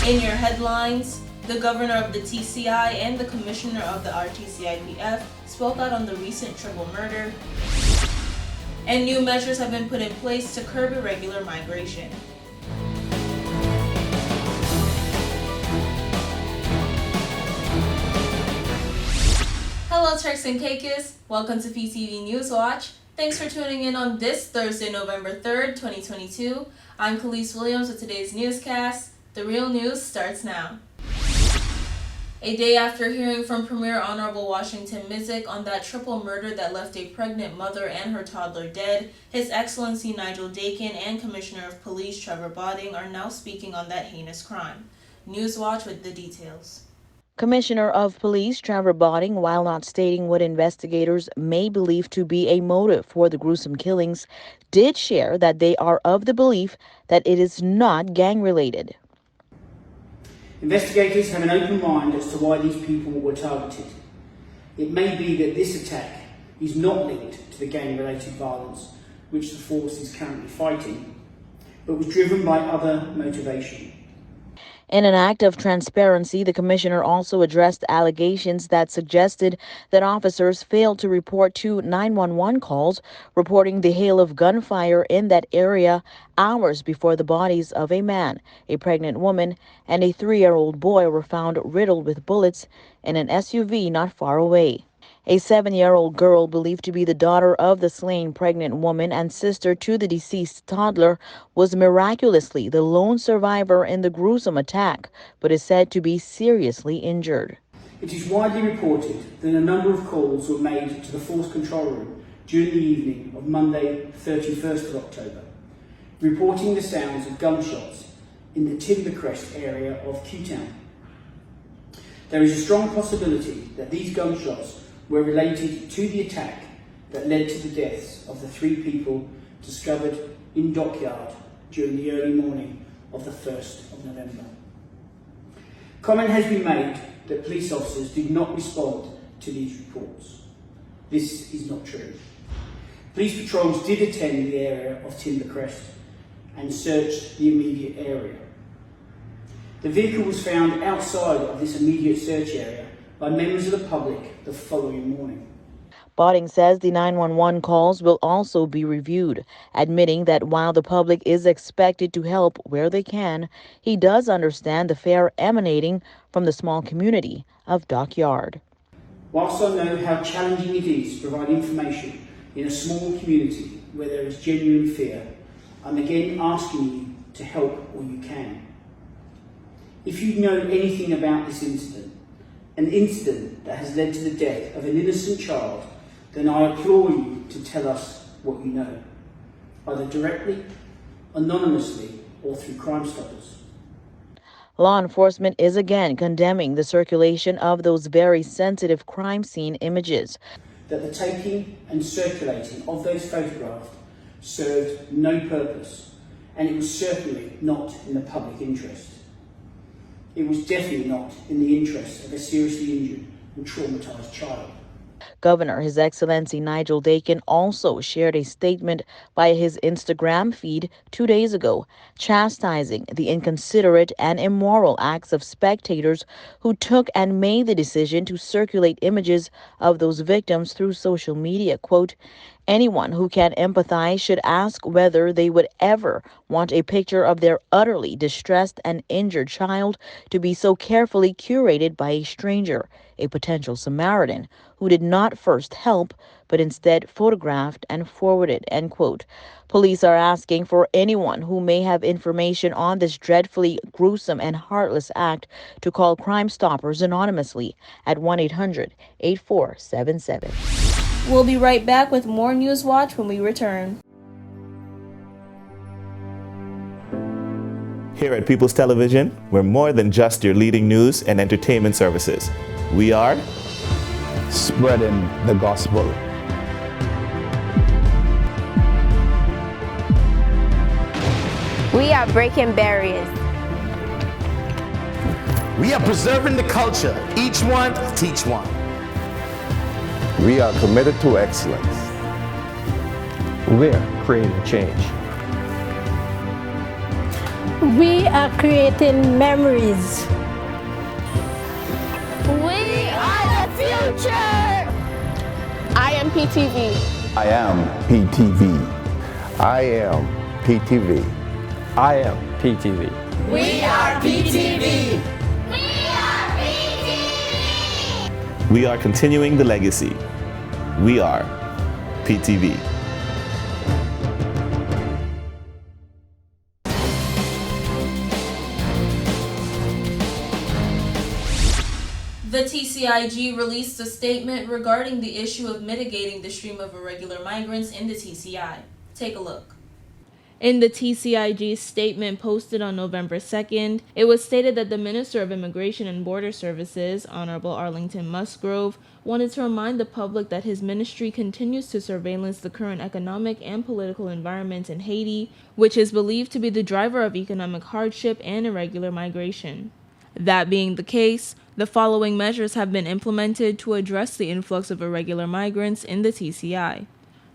In your headlines, the governor of the TCI and the commissioner of the RTCIPF spoke out on the recent triple murder, and new measures have been put in place to curb irregular migration. Hello Turks and Caicos, welcome to PTV News Watch. Thanks for tuning in on this Thursday, November 3rd, 2022. I'm Khalees Williams with today's newscast. The real news starts now. A day after hearing from Premier Honorable Washington Mizik on that triple murder that left a pregnant mother and her toddler dead, His Excellency Nigel Dakin and Commissioner of Police Trevor Botting are now speaking on that heinous crime. Newswatch with the details. Commissioner of Police Trevor Botting, while not stating what investigators may believe to be a motive for the gruesome killings, did share that they are of the belief that it is not gang-related. Investigators have an open mind as to why these people were targeted. It may be that this attack is not linked to the gang-related violence which the force is currently fighting, but was driven by other motivation. In an act of transparency, the commissioner also addressed allegations that suggested that officers failed to report 2 911 calls reporting the hail of gunfire in that area hours before the bodies of a man, a pregnant woman, and a 3-year-old boy were found riddled with bullets in an SUV not far away. A 7-year-old girl, believed to be the daughter of the slain pregnant woman and sister to the deceased toddler, was miraculously the lone survivor in the gruesome attack, but is said to be seriously injured. It is widely reported that a number of calls were made to the force control room during the evening of Monday, 31st of October, reporting the sounds of gunshots in the Timbercrest area of Q-Town. There is a strong possibility that these gunshots were related to the attack that led to the deaths of the 3 people discovered in Dockyard during the early morning of the 1st of November. Comment has been made that police officers did not respond to these reports. This is not true. Police patrols did attend the area of Timbercrest and searched the immediate area. The vehicle was found outside of this immediate search area by members of the public the following morning. Botting says the 911 calls will also be reviewed, admitting that while the public is expected to help where they can, he does understand the fear emanating from the small community of Dockyard. Whilst I know how challenging it is to provide information in a small community where there is genuine fear, I'm again asking you to help where you can. If you know anything about this incident, an incident that has led to the death of an innocent child, then I implore you to tell us what you know, either directly, anonymously, or through Crime Stoppers. Law enforcement is again condemning the circulation of those very sensitive crime scene images. That the taking and circulating of those photographs served no purpose, and it was certainly not in the public interest. It was definitely not in the interest of a seriously injured and traumatized child. Governor His Excellency Nigel Dakin also shared a statement via his Instagram feed 2 days ago, chastising the inconsiderate and immoral acts of spectators who took and made the decision to circulate images of those victims through social media. Quote, "Anyone who can empathize should ask whether they would ever want a picture of their utterly distressed and injured child to be so carefully curated by a stranger, a potential Samaritan, who did not first help, but instead photographed and forwarded," end quote. Police are asking for anyone who may have information on this dreadfully gruesome and heartless act to call Crime Stoppers anonymously at 1-800-8477. We'll be right back with more News Watch when we return. Here at People's Television, we're more than just your leading news and entertainment services. We are spreading the gospel. We are breaking barriers. We are preserving the culture. Each one, teach one. We are committed to excellence. We're creating change. We are creating memories. We are the future! I am PTV. I am PTV. I am PTV. I am PTV. We are PTV. We are continuing the legacy. We are PTV. The TCIG released a statement regarding the issue of mitigating the stream of irregular migrants in the TCI. Take a look. In the TCIG's statement posted on November 2nd, it was stated that the Minister of Immigration and Border Services, Honorable Arlington Musgrove, wanted to remind the public that his ministry continues to surveillance the current economic and political environment in Haiti, which is believed to be the driver of economic hardship and irregular migration. That being the case, the following measures have been implemented to address the influx of irregular migrants in the TCI.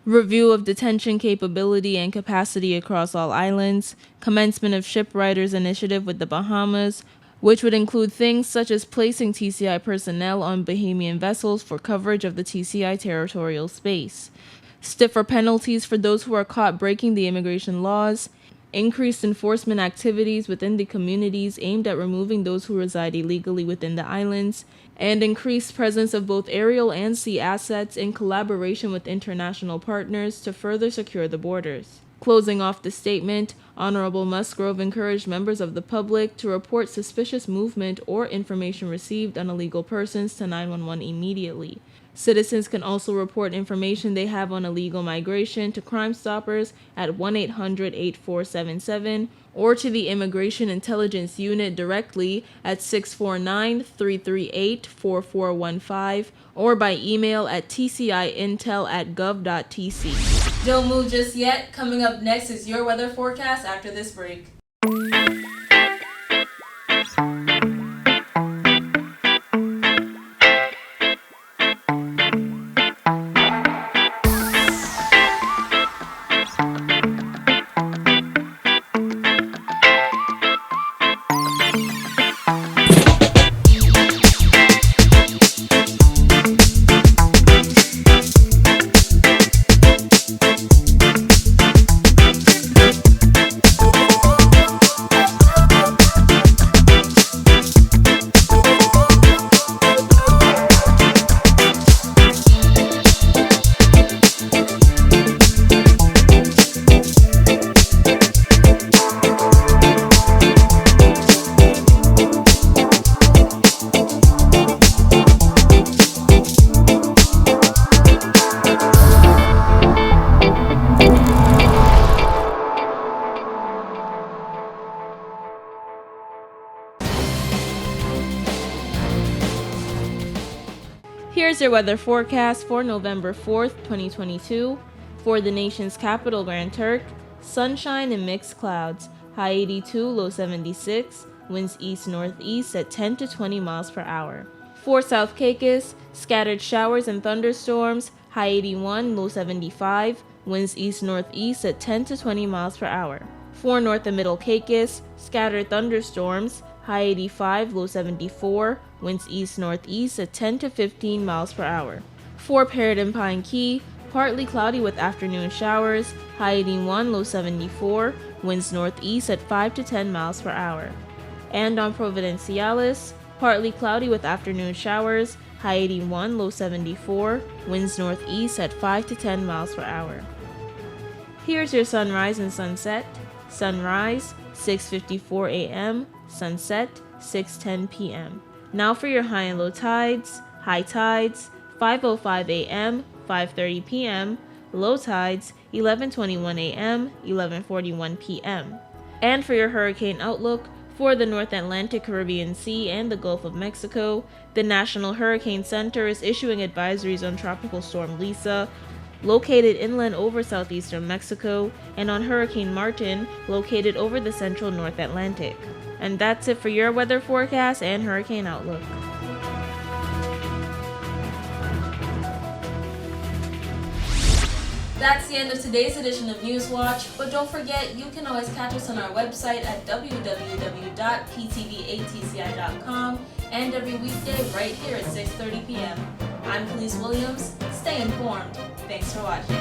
Review of detention capability and capacity across all islands, commencement of Shipwriters Initiative with the Bahamas, which would include things such as placing TCI personnel on Bahamian vessels for coverage of the TCI territorial space, stiffer penalties for those who are caught breaking the immigration laws, increased enforcement activities within the communities aimed at removing those who reside illegally within the islands, and increased presence of both aerial and sea assets in collaboration with international partners to further secure the borders. Closing off the statement, Honorable Musgrove encouraged members of the public to report suspicious movement or information received on illegal persons to 911 immediately. Citizens can also report information they have on illegal migration to Crime Stoppers at 1-800-8477 or to the Immigration Intelligence Unit directly at 649-338-4415 or by email at tciintel@gov.tc. Don't move just yet. Coming up next is your weather forecast after this break. Here's your weather forecast for November 4th, 2022. For the nation's capital, Grand Turk, sunshine and mixed clouds, high 82, low 76, winds east-northeast at 10 to 20 miles per hour. For South Caicos, scattered showers and thunderstorms, high 81, low 75, winds east-northeast at 10 to 20 miles per hour. For North and Middle Caicos, scattered thunderstorms, high 85, low 74, winds east-northeast at 10 to 15 miles per hour. For Parrot and Pine Key, partly cloudy with afternoon showers, high 81, low 74, winds northeast at 5 to 10 miles per hour. And on Providenciales, partly cloudy with afternoon showers, high 81, low 74, winds northeast at 5 to 10 miles per hour. Here's your sunrise and sunset. Sunrise, 6:54 a.m., sunset, 6:10 p.m. Now for your high and low tides. High tides, 5:05 a.m., 5:30 p.m., low tides, 11:21 a.m., 11:41 p.m. And for your hurricane outlook, for the North Atlantic, Caribbean Sea, and the Gulf of Mexico, the National Hurricane Center is issuing advisories on Tropical Storm Lisa, located inland over southeastern Mexico, and on Hurricane Martin, located over the central North Atlantic. And that's it for your weather forecast and hurricane outlook. That's the end of today's edition of Newswatch, but don't forget you can always catch us on our website at www.ptvatci.com and every weekday right here at 6:30 p.m. I'm Khalees Williams. Stay informed. Thanks for watching.